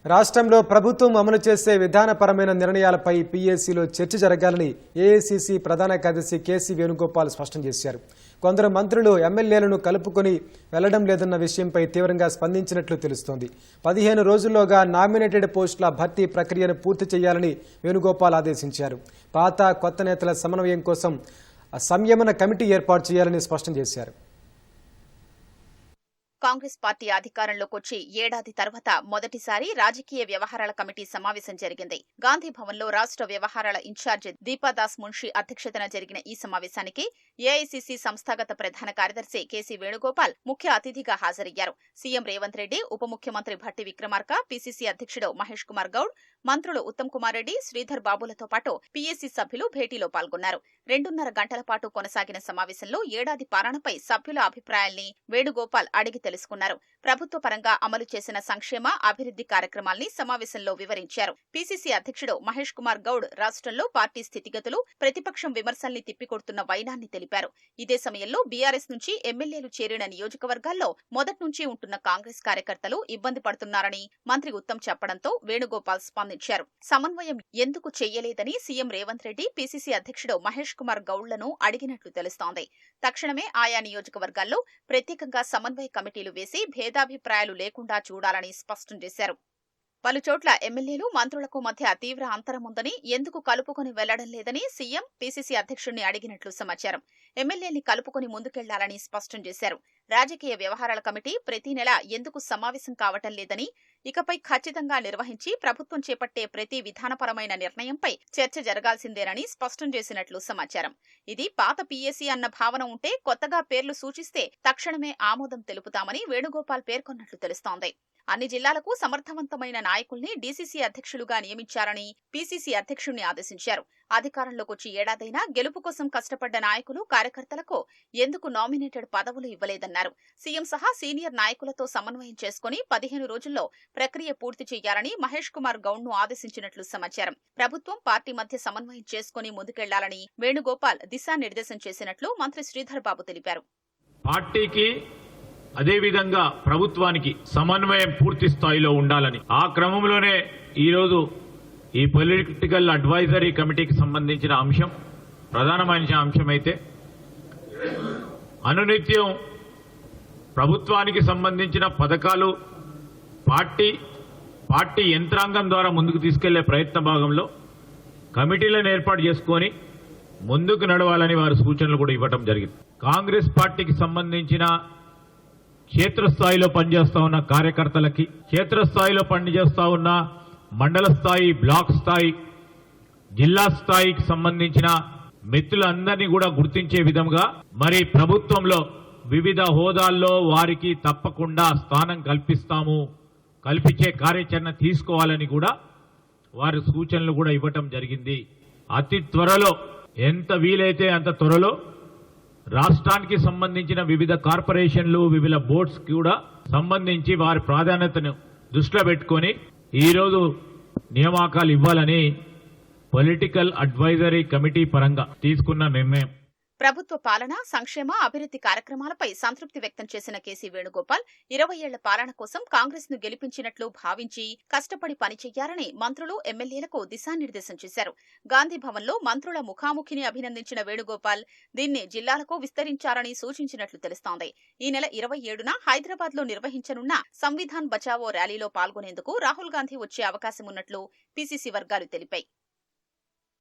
రాష్ట్రంలో ప్రభుత్వం అమలు చేసే విధానపరమైన నిర్ణయాలపై పీఏసీలో చర్చ జరగాలని ఏఐసీసీ ప్రధాన కార్యదర్శి కేసీ వేణుగోపాల్ స్పష్టం చేశారు. కొందరు మంత్రులు ఎమ్మెల్యేలను కలుపుకొని వెళ్లడం లేదన్న విషయంపై తీవ్రంగా స్పందించినట్లు తెలుస్తోంది. 15 రోజుల్లోగా నామినేటెడ్ పోస్టుల భర్తీ ప్రక్రియను పూర్తి చేయాలని వేణుగోపాల్ ఆదేశించారు. పాత కొత్త నేతల సమన్వయం కోసం సంయమన కమిటీ ఏర్పాటు చేయాలని స్పష్టం చేశారు. కాంగ్రెస్ పార్టీ అధికారంలోకి వచ్చి ఏడాది తర్వాత మొదటిసారి రాజకీయ వ్యవహారాల కమిటీ సమావేశం జరిగింది. గాంధీ భవన్లో రాష్ట్ర వ్యవహారాల ఇన్ఛార్జ్ దీపాదాస్ మున్షి అధ్యక్షతన జరిగిన ఈ సమావేశానికి ఏఐసీసీ సంస్థాగత ప్రధాన కార్యదర్శి కేసీ వేణుగోపాల్ ముఖ్య అతిథిగా హాజరయ్యారు. సీఎం రేవంత్ రెడ్డి, ఉప ముఖ్యమంత్రి భట్టి విక్రమార్క, పీసీసీ అధ్యక్షుడు మహేష్ కుమార్ గౌడ్, మంత్రులు ఉత్తమ్ కుమార్ రెడ్డి, శ్రీధర్ బాబులతో పాటు పీఏసీ సభ్యులు భేటీలో పాల్గొన్నారు. 2.5 గంటల పాటు కొనసాగిన సమావేశంలో ఏడాది పాలనపై సభ్యుల అభిప్రాయాల్ని వేణుగోపాల్ అడిగి తెలుసుకున్నారు. ప్రభుత్వ పరంగా అమలు చేసిన సంక్షేమ, అభివృద్ధి కార్యక్రమాల్ని సమావేశంలో వివరించారు. పీసీసీ అధ్యక్షుడు మహేష్ కుమార్ గౌడ్ రాష్ట్రంలో పార్టీ స్థితిగతులు, ప్రతిపక్షం విమర్శల్ని తిప్పికొడుతున్న వైనాన్ని తెలిపారు. ఇదే సమయంలో బీఆర్ఎస్ నుంచి ఎమ్మెల్యేలు చేరిన నియోజకవర్గాల్లో మొదటి నుంచి ఉంటున్న కాంగ్రెస్ కార్యకర్తలు ఇబ్బంది పడుతున్నారని మంత్రి ఉత్తమ్ చెప్పడంతో వేణుగోపాల్ స్పందించారు. సమన్వయం ఎందుకు చెయ్యలేదని సీఎం రేవంత్ రెడ్డి పీసీసీ అధ్యక్షుడు మహేష్ కుమార్ గౌడ్లను అడిగినట్లు తెలుస్తోంది. తక్షణమే ఆయా నియోజకవర్గాల్లో ప్రత్యేకంగా సమన్వయ కమిటీలు వేసి భేదాభిప్రాయాలు లేకుండా చూడాలని స్పష్టం చేశారు. పలుచోట్ల ఎమ్మెల్యేలు, మంత్రులకు మధ్య తీవ్ర అంతరం ఉందని, ఎందుకు కలుపుకొని వెళ్లడం లేదని సీఎం పీసీసీ అధ్యక్షుడిని అడిగినట్లు సమాచారం. ఎమ్మెల్యేని కలుపుకొని ముందుకెళ్లాలని స్పష్టం చేశారు. రాజకీయ వ్యవహారాల కమిటీ ప్రతి నెల ఎందుకు సమావేశం కావటం లేదని, ఇకపై ఖచ్చితంగా నిర్వహించి ప్రభుత్వం చేపట్టే ప్రతి విధానపరమైన నిర్ణయంపై చర్చ జరగాల్సిందేనని స్పష్టం చేసినట్లు సమాచారం. ఇది పాత పీఏసీ అన్న భావన ఉంటే కొత్తగా పేర్లు సూచిస్తే తక్షణమే ఆమోదం తెలుపుతామని వేణుగోపాల్ పేర్కొన్నట్లు తెలుస్తోంది. అన్ని జిల్లాలకు సమర్థవంతమైన నాయకుల్ని డీసీసీ అధ్యక్షులుగా నియమించారని పీసీసీ అధ్యక్షుడిని ఆదేశించారు. అధికారంలోకి వచ్చి ఏడాదైనా గెలుపు కోసం కష్టపడ్డ నాయకులు, కార్యకర్తలకు ఎందుకు నామినేటెడ్ పదవులు ఇవ్వలేదన్నారు. సీఎం సహా సీనియర్ నాయకులతో సమన్వయం చేసుకుని 15 రోజుల్లో ప్రక్రియ పూర్తి చేయాలని మహేష్ కుమార్ గౌడ్ ను ఆదేశించినట్లు సమాచారం. ప్రభుత్వం, పార్టీ మధ్య సమన్వయం చేసుకుని ముందుకెళ్లాలని వేణుగోపాల్ దిశానిర్దేశం చేసినట్లు మంత్రి శ్రీధర్ బాబు తెలిపారు. పార్టీకి అదేవిధంగా ప్రభుత్వానికి సమన్వయం పూర్తి స్థాయిలో ఉండాలని, ఆ క్రమంలోనే ఈరోజు ఈ పొలిటికల్ అడ్వైజరీ కమిటీకి సంబంధించిన అంశం ప్రధానమైన అంశమైతే, అనునిత్యం ప్రభుత్వానికి సంబంధించిన పథకాలు పార్టీ యంత్రాంగం ద్వారా ముందుకు తీసుకెళ్లే ప్రయత్న భాగంలో కమిటీలను ఏర్పాటు చేసుకుని ముందుకు నడవాలని వారు సూచనలు కూడా ఇవ్వడం జరిగింది. కాంగ్రెస్ పార్టీకి సంబంధించిన క్షేత్రస్థాయిలో పనిచేస్తా ఉన్న కార్యకర్తలకి, క్షేత్రస్థాయిలో పనిచేస్తా ఉన్న మండల స్థాయి, బ్లాక్ స్థాయి, జిల్లా స్థాయికి సంబంధించిన మిత్రులందరినీ కూడా గుర్తించే విధంగా మరి ప్రభుత్వంలో వివిధ హోదాల్లో వారికి తప్పకుండా స్థానం కల్పించే కార్యాచరణ తీసుకోవాలని కూడా వారి సూచనలు కూడా ఇవ్వటం జరిగింది. అతి త్వరలో, ఎంత వీలైతే అంత త్వరలో రాష్ట్రానికి సంబంధించిన వివిధ కార్పొరేషన్లు, వివిధ బోర్డ్స్ కూడా సంబంధించి వారి ప్రాధాన్యతను దృష్టిలో పెట్టుకొని ఈరోజు నియామకాలు ఇవ్వాలని పొలిటికల్ అడ్వైజరీ కమిటీ పరంగా తీసుకున్న నిర్ణయం. ప్రభుత్వ పాలన, సంక్షేమ, అభివృద్ధి కార్యక్రమాలపై సంతృప్తి వ్యక్తం చేసిన కేసీ వేణుగోపాల్ 20 ఏళ్ల పాలన కోసం కాంగ్రెస్ ను గెలిపించినట్లు భావించి కష్టపడి పనిచేయాలని మంత్రులు, ఎమ్మెల్యేలకు దిశానిర్దేశం చేశారు. గాంధీ భవన్లో మంత్రుల ముఖాముఖిని అభినందించిన వేణుగోపాల్ దీన్ని జిల్లాలకు విస్తరించారని సూచించినట్లు తెలుస్తోంది. ఈ నెల 27న హైదరాబాద్ లో నిర్వహించనున్న సంవిధాన్ బచావో ర్యాలీలో పాల్గొనేందుకు రాహుల్ గాంధీ వచ్చే అవకాశం ఉన్నట్లు పీసీసీ వర్గాలు తెలిపాయి.